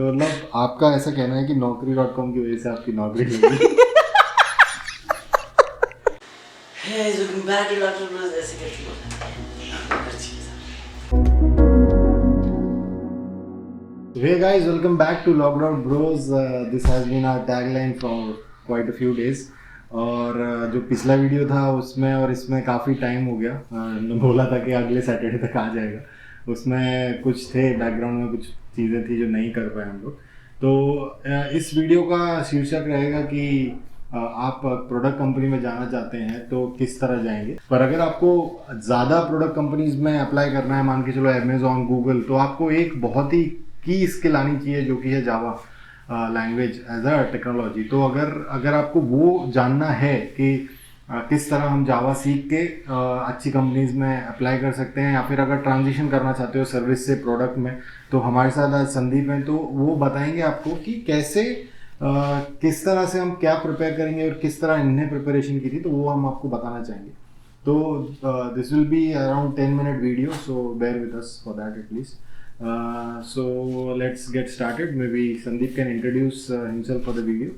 मतलब आपका ऐसा कहना है कि naukri.com की वजह से आपकी नौकरी लगी। Hey, welcome back to Dr. Bros. ऐसे करके बोलना है हर चीज़। Hey guys, welcome back to Lockdown Bros. This has been our tagline for quite a few days. और जो पिछला वीडियो था उसमें और इसमें काफ़ी टाइम हो गया। हमने बोला था कि अगले सैटरडे तक आ जाएगा। उसमें कुछ थे बैकग्राउंड में कुछ चीज़ें थी जो नहीं कर पाए हम लोग। तो इस वीडियो का शीर्षक रहेगा कि आप प्रोडक्ट कंपनी में जाना चाहते हैं तो किस तरह जाएंगे। पर अगर आपको ज़्यादा प्रोडक्ट कंपनीज में अप्लाई करना है, मान के चलो अमेजोन, गूगल, तो आपको एक बहुत ही की स्किल आनी चाहिए जो कि है Java language as a technology. तो अगर आपको वो जानना है कि किस तरह हम जावा सीख के अच्छी कंपनीज में अप्लाई कर सकते हैं, या फिर अगर ट्रांजिशन करना चाहते हो सर्विस से प्रोडक्ट में, तो हमारे साथ आज संदीप हैं। तो वो बताएंगे आपको कि कैसे किस तरह से हम क्या प्रिपेयर करेंगे और किस तरह इन्हें प्रिपरेशन की थी, तो वो हम आपको बताना चाहेंगे। तो this will be around 10 minute video, so bear with us for that at least. So let's get started. Maybe Sandeep can introduce himself for the video.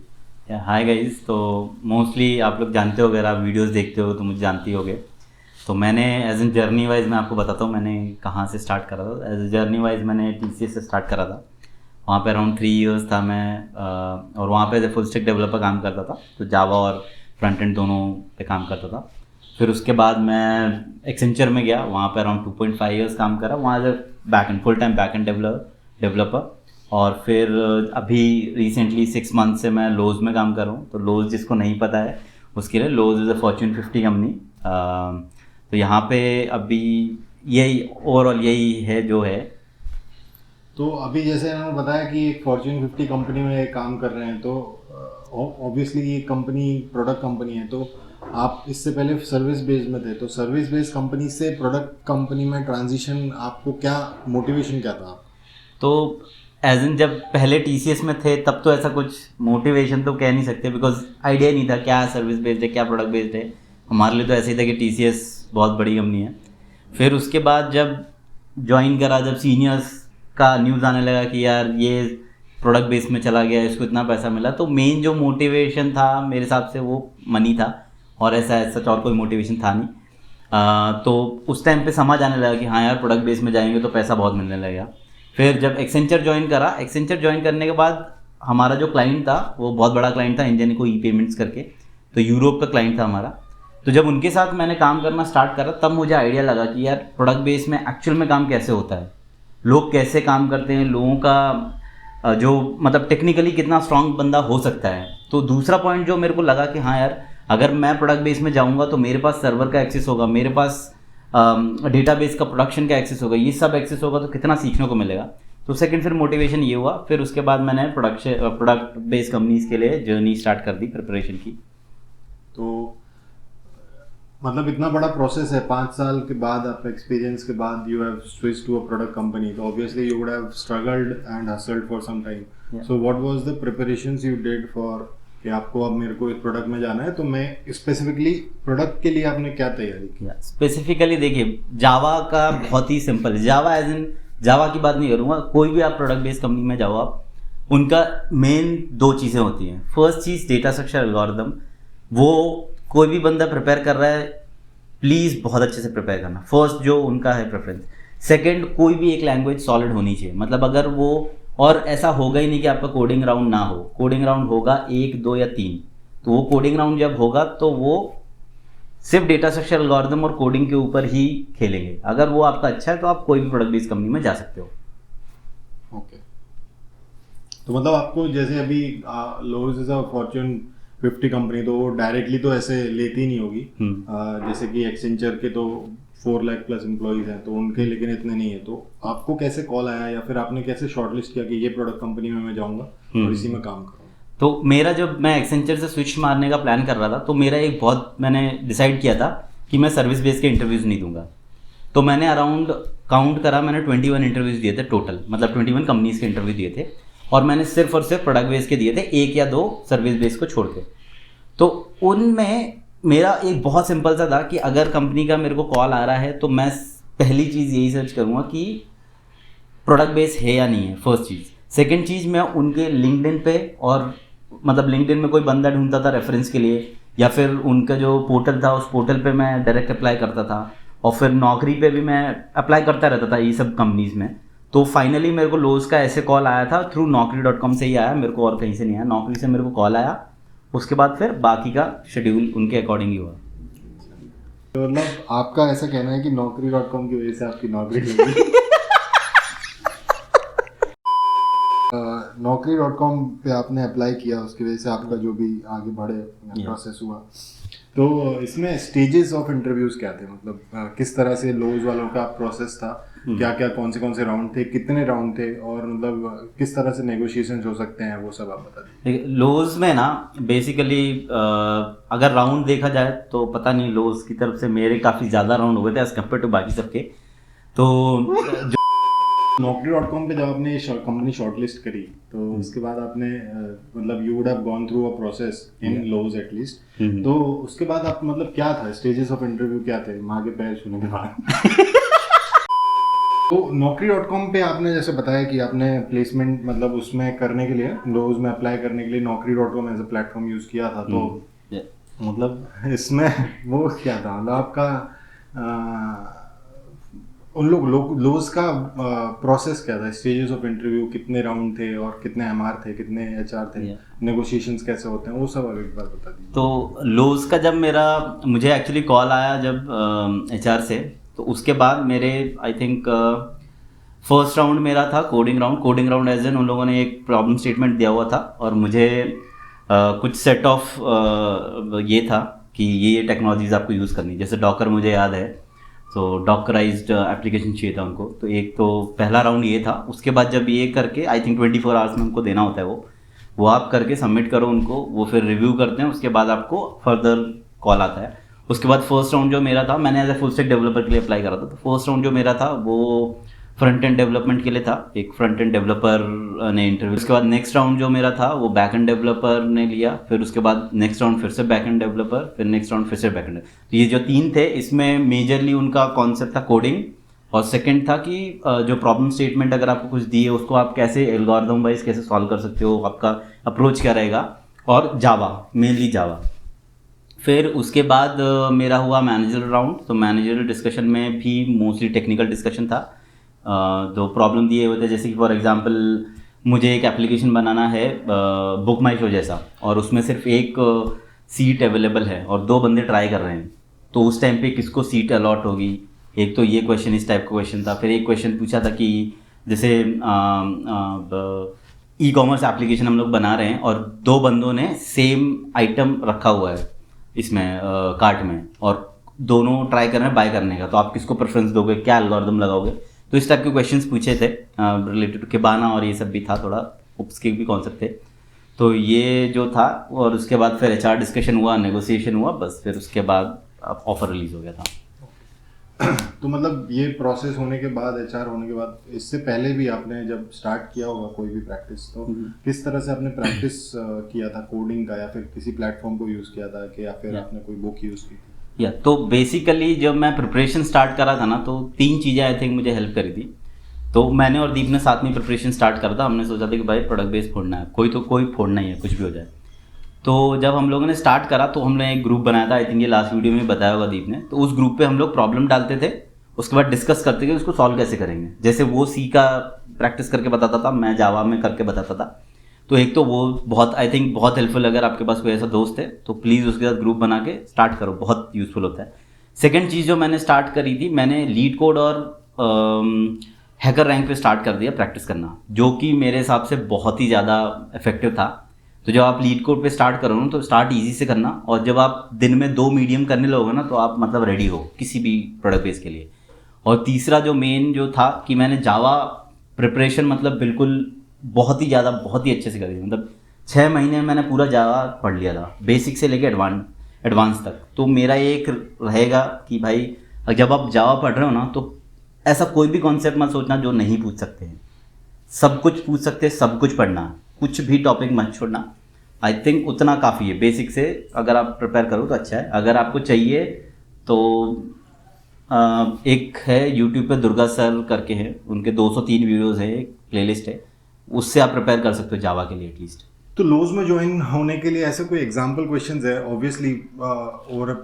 Hi guys. तो मोस्टली आप लोग जानते हो, अगर आप वीडियोस देखते हो तो मुझे जानते ही होगे। तो मैंने एज एन जर्नी वाइज मैं आपको बताता हूँ मैंने कहाँ से स्टार्ट करा था। एज ए जर्नी वाइज मैंने TCS से स्टार्ट करा था। वहाँ पे अराउंड 3 इयर्स था मैं, और वहाँ पे as a full stack developer काम करता था। तो जावा और फ्रंट एंड दोनों पे काम करता था। फिर उसके बाद मैं एक्सेंचर में गया, वहाँ पे अराउंड 2.5 इयर्स काम करा वहाँ as a full time back end developer. और फिर अभी रिसेंटली 6 मंथ से मैं लोज में काम कर रहा हूँ। तो लोज जिसको नहीं पता है उसके लिए, लोज इज़ अ फॉर्च्यून 50 कंपनी। तो यहाँ पे अभी यही ओवरऑल यही है जो है। तो अभी जैसे मैंने बताया कि एक फॉर्च्यून 50 कंपनी में काम कर रहे हैं, तो ऑब्वियसली ये कंपनी प्रोडक्ट कंपनी है। तो आप इससे पहले सर्विस बेस्ड में थे, तो सर्विस बेस्ड कंपनी से प्रोडक्ट कंपनी में ट्रांजिशन, आपको क्या मोटिवेशन क्या था? तो एज इन जब पहले TCS में थे तब तो ऐसा कुछ मोटिवेशन तो कह नहीं सकते, बिकॉज आइडिया नहीं था क्या सर्विस बेस्ड है क्या प्रोडक्ट बेस्ड है। हमारे लिए तो ऐसे ही था कि TCS बहुत बड़ी कंपनी है। फिर उसके बाद जब ज्वाइन करा, जब सीनियर्स का न्यूज़ आने लगा कि यार ये प्रोडक्ट बेस में चला गया, इसको इतना पैसा मिला, तो मेन जो मोटिवेशन था मेरे हिसाब से वो मनी था, और ऐसा सच और कोई मोटिवेशन था नहीं। तो उस टाइम पे समझ आने लगा कि हाँ यार प्रोडक्ट बेस में जाएंगे तो पैसा बहुत मिलने लगेगा। फिर जब एक्सेंचर ज्वाइन करा, एक्सेंचर ज्वाइन करने के बाद हमारा जो क्लाइंट था वो बहुत बड़ा क्लाइंट था, इंजेनिको ई-पेमेंट्स करके। तो यूरोप का क्लाइंट था हमारा। तो जब उनके साथ मैंने काम करना स्टार्ट करा तब मुझे आइडिया लगा कि यार प्रोडक्ट बेस में एक्चुअल में काम कैसे होता है, लोग कैसे काम करते हैं, लोगों का जो मतलब टेक्निकली कितना स्ट्रांग बंदा हो सकता है। तो दूसरा पॉइंट जो मेरे को लगा कि हाँ यार अगर मैं प्रोडक्ट बेस में जाऊँगा तो मेरे पास सर्वर का एक्सेस होगा, मेरे पास डेटाबेस का प्रोडक्शन का एक्सेस होगा, ये सब एक्सेस होगा तो कितना सीखने को मिलेगा। तो सेकंड फिर मोटिवेशन ये हुआ। फिर उसके बाद मैंने प्रोडक्ट बेस कंपनीज के लिए जर्नी स्टार्ट कर दी, प्रिपरेशन की। तो मतलब इतना बड़ा प्रोसेस है, 5 साल के बाद, आप एक्सपीरियंस के बाद you have switch to a product company. तो obviously you would have struggled and hustled for some time. So what was the preparations you did for कि आपको अब मेरे को इस प्रोडक्ट में जाना है, तो मैं स्पेसिफिकली प्रोडक्ट के लिए आपने क्या तैयारी की? स्पेसिफिकली देखिए, जावा का बहुत ही सिंपल, जावा एज इन जावा की बात नहीं करूँगा, कोई भी आप प्रोडक्ट बेस्ड कंपनी में जाओ आप, उनका मेन 2 चीज़ें होती हैं। फर्स्ट चीज़ डेटा स्ट्रक्चर एल्गोरिथम। वो कोई भी बंदा प्रिपेयर कर रहा है, प्लीज़ बहुत अच्छे से प्रिपेयर करना, फर्स्ट जो उनका है प्रेफरेंस। सेकंड, कोई भी एक लैंग्वेज सॉलिड होनी चाहिए। मतलब अगर वो, और ऐसा होगा ही नहीं कि आपका कोडिंग राउंड ना हो, कोडिंग राउंड होगा 1, 2 या 3। तो वो कोडिंग राउंड जब होगा तो वो सिर्फ डेटा स्ट्रक्चर एल्गोरिथम और कोडिंग के ऊपर ही खेलेंगे। अगर वो आपका अच्छा है तो आप कोई भी प्रोडक्ट बेस्ड कंपनी में जा सकते हो। ओके। तो मतलब आपको जैसे अभी लोज इज अ फॉर्च्यून 50 कंपनी, तो वो डायरेक्टली तो ऐसे लेती नहीं होगी। जैसे कि एक्सेंचर के तो 4 लाख प्लस एम्प्लॉइज हैं, तो उनके लेकिन इतने नहीं है। तो आपको कैसे कॉल आया, या फिर आपने कैसे शॉर्टलिस्ट किया कि ये प्रोडक्ट कंपनी में मैं जाऊंगा और इसी में काम करूँगा? तो मेरा, जब मैं एक्सेंचर से स्विच मारने का प्लान कर रहा था, तो मेरा एक बहुत, मैंने डिसाइड किया था कि मैं सर्विस बेस के इंटरव्यूज़ नहीं दूंगा। तो मैंने अराउंड काउंट करा, मैंने 21 इंटरव्यूज़ दिए थे टोटल, मतलब 21 कंपनीज़ के इंटरव्यू दिए थे, और मैंने सिर्फ और सिर्फ प्रोडक्ट बेस के दिए थे, 1 या 2 सर्विस बेस को छोड़ के। तो उनमें मेरा एक बहुत सिंपल सा था कि अगर कंपनी का मेरे को कॉल आ रहा है तो मैं पहली चीज़ यही सर्च करूँगा कि प्रोडक्ट बेस है या नहीं है, फर्स्ट चीज़। सेकंड चीज़, मैं उनके लिंक्डइन पे और मतलब लिंक्डइन में कोई बंदा ढूंढता था रेफरेंस के लिए, या फिर उनका जो पोर्टल था उस पोर्टल पे मैं डायरेक्ट अप्लाई करता था, और फिर नौकरी पे भी मैं अप्लाई करता रहता था ये सब कंपनीज़ में। तो फाइनली मेरे को लोज का ऐसे कॉल आया था, थ्रू naukri.com से ही आया मेरे को, और कहीं से नहीं आया, नौकरी से मेरे को कॉल आया। उसके बाद फिर बाकी का शेड्यूल उनके अकॉर्डिंग ही हुआ। तो मतलब आपका ऐसा कहना है कि naukri.com की वजह से आपकी नौकरी लगी? naukri.com पे आपने अप्लाई किया, उसकी वजह से आपका जो भी आगे बढ़े प्रोसेस हुआ। तो इसमें स्टेजेस ऑफ इंटरव्यूज क्या थे, मतलब किस तरह से लोज वालों का प्रोसेस था, क्या क्या कौन से राउंड थे, कितने राउंड थे, और मतलब किस तरह से नेगोशिएशंस हो सकते हैं, वो सब आप बता दीजिए। लोज में ना बेसिकली अगर राउंड देखा जाए तो पता नहीं, लोज की तरफ से मेरे काफ़ी ज़्यादा राउंड हो गए थे एज कम्पेयर टू बाकी सबके। तो जो naukri.com पे जब आपने कंपनी शॉर्टलिस्ट करी, तो उसके बाद आपने मतलब you would have gone through a process in लोज एटलीस्ट, तो उसके बाद आप मतलब क्या था, स्टेजेस ऑफ इंटरव्यू क्या थे माँ के पैर छूने के बाद? तो naukri.com पे आपने जैसे बताया कि आपने प्लेसमेंट मतलब उसमें करने के लिए, लोज में अप्लाई करने के लिए naukri.com as a platform use किया था, तो मतलब इसमें वो क्या था, मतलब आपका उन लोग लोज का प्रोसेस क्या था, स्टेजेस ऑफ इंटरव्यू कितने राउंड थे, और कितने एमआर थे, कितने एचआर थे, नेगोशिएशंस कैसे होते हैं, वो सब एक बार बता दीजिए। तो लोज का जब मुझे एक्चुअली कॉल आया जब एचआर से, तो उसके बाद मेरे आई थिंक फर्स्ट राउंड मेरा था कोडिंग राउंड एज एन उन लोगों ने एक प्रॉब्लम स्टेटमेंट दिया हुआ था, और मुझे कुछ सेट ऑफ ये था कि ये टेक्नोलॉजीज आपको यूज़ करनी, जैसे डॉकर मुझे याद है, तो डॉकराइज्ड एप्लीकेशन चाहिए था उनको। तो एक तो पहला राउंड ये था। उसके बाद जब ये करके आई थिंक 24 आवर्स में उनको देना होता है, वो आप करके सबमिट करो उनको, वो फिर रिव्यू करते हैं, उसके बाद आपको फर्दर कॉल आता है। उसके बाद फर्स्ट राउंड जो मेरा था, मैंने as a full stack developer के लिए अप्लाई करा था, तो फर्स्ट राउंड जो मेरा था वो फ्रंट एंड डेवलपमेंट के लिए था, एक फ्रंट एंड डेवलपर ने इंटरव्यू। उसके बाद नेक्स्ट राउंड जो मेरा था वो बैक एंड डेवलपर ने लिया, फिर उसके बाद नेक्स्ट राउंड फिर से बैक एंड डेवलपर, फिर नेक्स्ट राउंड फिर से बैक एंड। तो ये जो 3 थे, इसमें मेजरली उनका कॉन्सेप्ट था कोडिंग, और सेकंड था कि जो प्रॉब्लम स्टेटमेंट अगर आपको कुछ दी है उसको आप कैसे एल्गोरिथम वाइज कैसे सॉल्व कर सकते हो, आपका अप्रोच क्या रहेगा, और जावा, मेनली जावा। फिर उसके बाद मेरा हुआ मैनेजर राउंड। तो मैनेजर डिस्कशन में भी मोस्टली टेक्निकल डिस्कशन था। जो प्रॉब्लम दिए हुए थे, जैसे कि फॉर एग्जांपल मुझे एक एप्लीकेशन बनाना है बुक माई शो जैसा, और उसमें सिर्फ एक सीट अवेलेबल है और 2 बंदे ट्राई कर रहे हैं, तो उस टाइम पे किसको सीट अलॉट होगी। एक तो ये क्वेश्चन, इस टाइप का क्वेश्चन था। फिर एक क्वेश्चन पूछा था कि जैसे ई कॉमर्स एप्लीकेशन हम लोग बना रहे हैं और 2 बंदों ने सेम आइटम रखा हुआ है इसमें कार्ट में, और दोनों ट्राई कर रहे हैं बाय करने का, तो आप किसको प्रेफरेंस दोगे, क्या एल्गोरिथम लगाओगे। तो इस टाइप के क्वेश्चंस पूछे थे रिलेटेड टू किबाना, और ये सब भी था, थोड़ा उसके भी कॉन्सेप्ट थे। तो ये जो था, और उसके बाद फिर एचआर डिस्कशन हुआ, नेगोशिएशन हुआ, बस फिर उसके बाद ऑफर रिलीज हो गया था। तो मतलब ये प्रोसेस होने के बाद, एचआर होने के बाद, इससे पहले भी आपने जब स्टार्ट किया होगा कोई भी प्रैक्टिस, तो किस तरह से आपने प्रैक्टिस किया था कोडिंग का, या फिर किसी प्लेटफॉर्म को यूज़ किया था, कि या फिर आपने कोई बुक यूज़ की थी? तो बेसिकली जब मैं प्रिपरेशन स्टार्ट करा था ना, तो 3 चीज़ें आई थिंक मुझे हेल्प करी थी। तो मैंने और दीप ने साथ में प्रिपरेशन स्टार्ट करा था। हमने सोचा था कि भाई प्रोडक्ट बेस फोड़ना है, कोई फोड़ना ही है, कुछ भी हो जाए। तो जब हम लोगों ने स्टार्ट करा तो हमने एक ग्रुप बनाया था, आई थिंक ये लास्ट वीडियो में बताया होगा दीप ने। तो उस ग्रुप पे हम लोग प्रॉब्लम डालते थे, उसके बाद डिस्कस करते थे उसको सॉल्व कैसे करेंगे। जैसे वो सी का प्रैक्टिस करके बताता था, मैं जावा में करके बताता था। तो एक तो वो बहुत आई थिंक बहुत हेल्पफुल, अगर आपके पास कोई ऐसा दोस्त है तो प्लीज़ उसके साथ ग्रुप बना के स्टार्ट करो, बहुत यूज़फुल होता है। सेकंड चीज़ जो मैंने स्टार्ट करी थी, मैंने लीड कोड और हैकर रैंक पे स्टार्ट कर दिया प्रैक्टिस करना, जो कि मेरे हिसाब से बहुत ही ज़्यादा इफेक्टिव था। तो जब आप लीड कोड पे स्टार्ट करो ना, तो स्टार्ट ईजी से करना, और जब आप दिन में 2 मीडियम करने लगोगे ना, तो आप मतलब रेडी हो किसी भी प्रोडक्ट बेस के लिए। और तीसरा जो मेन जो था कि मैंने जावा प्रिपरेशन मतलब बिल्कुल बहुत ही अच्छे से करी थी। मतलब 6 महीने में मैंने पूरा जावा पढ़ लिया था, बेसिक से लेके एडवांस तक। तो मेरा एक रहेगा कि भाई जब आप जावा पढ़ रहे हो ना, तो ऐसा कोई भी कॉन्सेप्ट मत सोचना जो नहीं पूछ सकते हैं। सब कुछ पूछ सकते हैं, सब कुछ पढ़ना, कुछ भी टॉपिक मत छोड़ना। आई थिंक उतना काफ़ी है, बेसिक से अगर आप प्रिपेयर करो तो अच्छा है। अगर आपको चाहिए तो एक है यूट्यूब पे दुर्गा सर करके हैं, उनके 203 वीडियोज़ है, एक प्लेलिस्ट है, उससे आप प्रिपेयर कर सकते हो जावा के लिए एटलीस्ट। तो लोज में ज्वाइन होने के लिए ऐसे कोई एग्जाम्पल क्वेश्चंस है? Obviously over a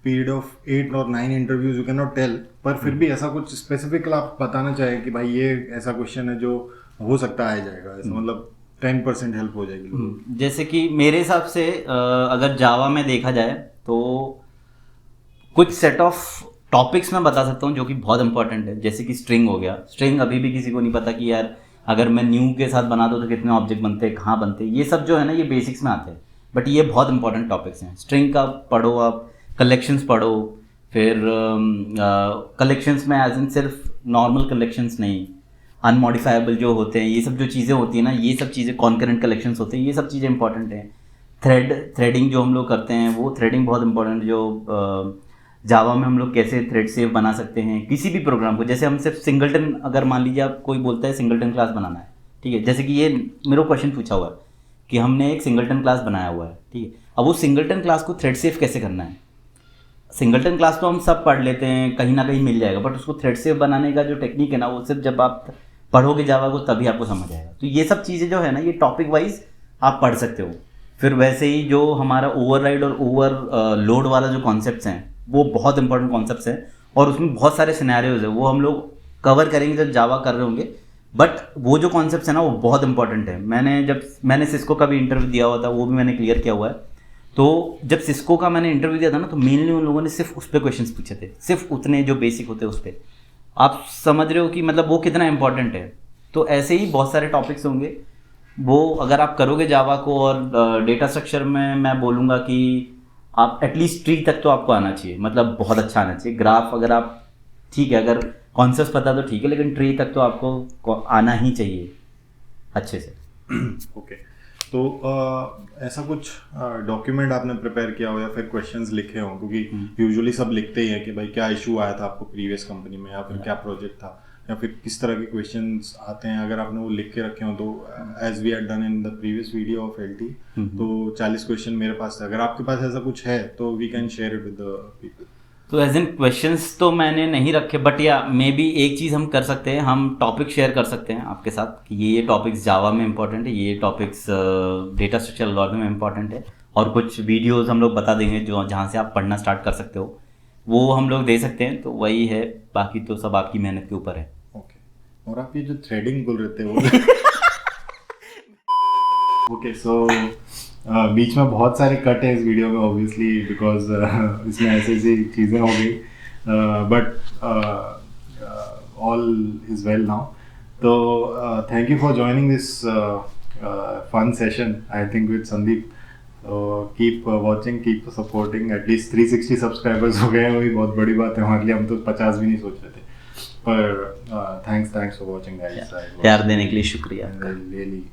period of 8 और 9 interviews you can not tell, पर फिर भी ऐसा कुछ स्पेसिफिक आप बताना चाहें कि भाई ये ऐसा क्वेश्चन है जो हो सकता है आ जाएगा, ऐसा मतलब 10% हेल्प हो जाएगी लोगों को। जैसे कि मेरे हिसाब से अगर जावा में देखा जाए तो कुछ सेट ऑफ टॉपिक्स मैं बता सकता हूँ जो कि बहुत इंपॉर्टेंट है। जैसे कि स्ट्रिंग हो गया, स्ट्रिंग अभी भी किसी को नहीं पता कि यार अगर मैं न्यू के साथ बना दूँ तो कितने ऑब्जेक्ट बनते हैं, कहाँ बनते हैं, ये सब जो है ना ये बेसिक्स में आते हैं, बट ये बहुत इंपॉर्टेंट टॉपिक्स हैं। स्ट्रिंग का पढ़ो, आप कलेक्शंस पढ़ो, फिर कलेक्शंस में एज इन सिर्फ नॉर्मल कलेक्शंस नहीं, अनमॉडिफाइबल जो होते हैं, ये सब जो चीज़ें होती हैं ना, ये सब चीज़ें कॉन्करेंट कलेक्शंस होते हैं, ये सब चीज़ें इंपॉर्टेंट हैं। थ्रेडिंग जो हम लोग करते हैं वो थ्रेडिंग बहुत इंपॉर्टेंट, जो जावा में हम लोग कैसे थ्रेड सेव बना सकते हैं किसी भी प्रोग्राम को। जैसे हम सिर्फ सिंगलटन, अगर मान लीजिए आप कोई बोलता है सिंगलटन क्लास बनाना है, ठीक है, जैसे कि ये मेरे को क्वेश्चन पूछा हुआ है कि हमने एक सिंगलटन क्लास बनाया हुआ है, ठीक है, अब वो सिंगलटन क्लास को थ्रेड सेव कैसे करना है। सिंगलटन क्लास तो हम सब पढ़ लेते हैं, कहीं ना कहीं मिल जाएगा, बट उसको थ्रेड सेव बनाने का जो टेक्निक है ना वो सिर्फ जब आप पढ़ोगे जावा को तभी आपको समझ आएगा। तो ये सब चीज़ें जो है ना ये टॉपिक वाइज आप पढ़ सकते हो। फिर वैसे ही जो हमारा ओवरराइड और ओवर लोड वाला जो कॉन्सेप्ट्स हैं वो बहुत इंपॉर्टेंट कॉन्सेप्ट्स हैं, और उसमें बहुत सारे सिनेरियोज है, वो हम लोग कवर करेंगे जब जावा कर रहे होंगे। बट वो जो कॉन्सेप्ट्स है ना वो बहुत इंपॉर्टेंट है। मैंने सिस्को का भी इंटरव्यू दिया हुआ था, वो भी मैंने क्लियर किया हुआ है। तो जब सिस्को का मैंने इंटरव्यू दिया था ना तो मेनली उन लोगों ने सिर्फ उस पर क्वेश्चन पूछे थे, सिर्फ उतने जो बेसिक होते हैं उस पर। आप समझ रहे हो कि मतलब वो कितना इंपॉर्टेंट है। तो ऐसे ही बहुत सारे टॉपिक्स होंगे, वो अगर आप करोगे जावा को, और डेटा स्ट्रक्चर में मैं बोलूँगा कि आप एटलीस्ट ट्री तक तो आपको आना चाहिए, मतलब बहुत अच्छा आना चाहिए। ग्राफ अगर आप, ठीक है, अगर कॉन्सेप्ट पता तो ठीक है, लेकिन ट्री तक तो आपको आना ही चाहिए अच्छे से। ओके तो ऐसा कुछ डॉक्यूमेंट आपने प्रिपेयर किया हो या फिर क्वेश्चंस लिखे हो, क्योंकि यूजुअली सब लिखते ही हैं कि भाई क्या इशू आया था आपको प्रीवियस कंपनी में, या फिर क्या प्रोजेक्ट था, या फिर किस तरह के क्वेश्चंस आते हैं। अगर आपने वो लिख के रखे हो तो as we had done in the previous video of LT, तो 40 क्वेश्चन मेरे पास थे। अगर आपके पास ऐसा कुछ है तो we can share it with the people. तो एज इन क्वेश्चंस तो मैंने नहीं रखे, बट या मे बी एक चीज़ हम कर सकते हैं, हम टॉपिक शेयर कर सकते हैं आपके साथ कि ये टॉपिक्स जावा में इंपॉर्टेंट है, ये टॉपिक्स डेटा स्ट्रक्चर एल्गोरिथम में इंपॉर्टेंट है, और कुछ वीडियोस हम लोग बता देंगे जो जहाँ से आप पढ़ना स्टार्ट कर सकते हो, वो हम लोग दे सकते हैं। तो वही है, बाकी तो सब आपकी मेहनत के ऊपर है। ओके और आप ये जो थ्रेडिंग बोल रहे थे वो ओके सो बीच में बहुत सारे कट है इस वीडियो में ऑब्वियसली, बिकॉज इसमें ऐसी ऐसी चीज़ें हो गई, but all is well now. तो thank you for joining this fun session I think with Sandeep. Keep watching, keep supporting. At least 360 subscribers हो गए हैं, वही बहुत बड़ी बात है हमारे लिए, हम तो 50 भी नहीं सोच रहे थे। पर थैंक्स फॉर वॉचिंग गाइस। प्यार देने के लिए शुक्रिया। रियली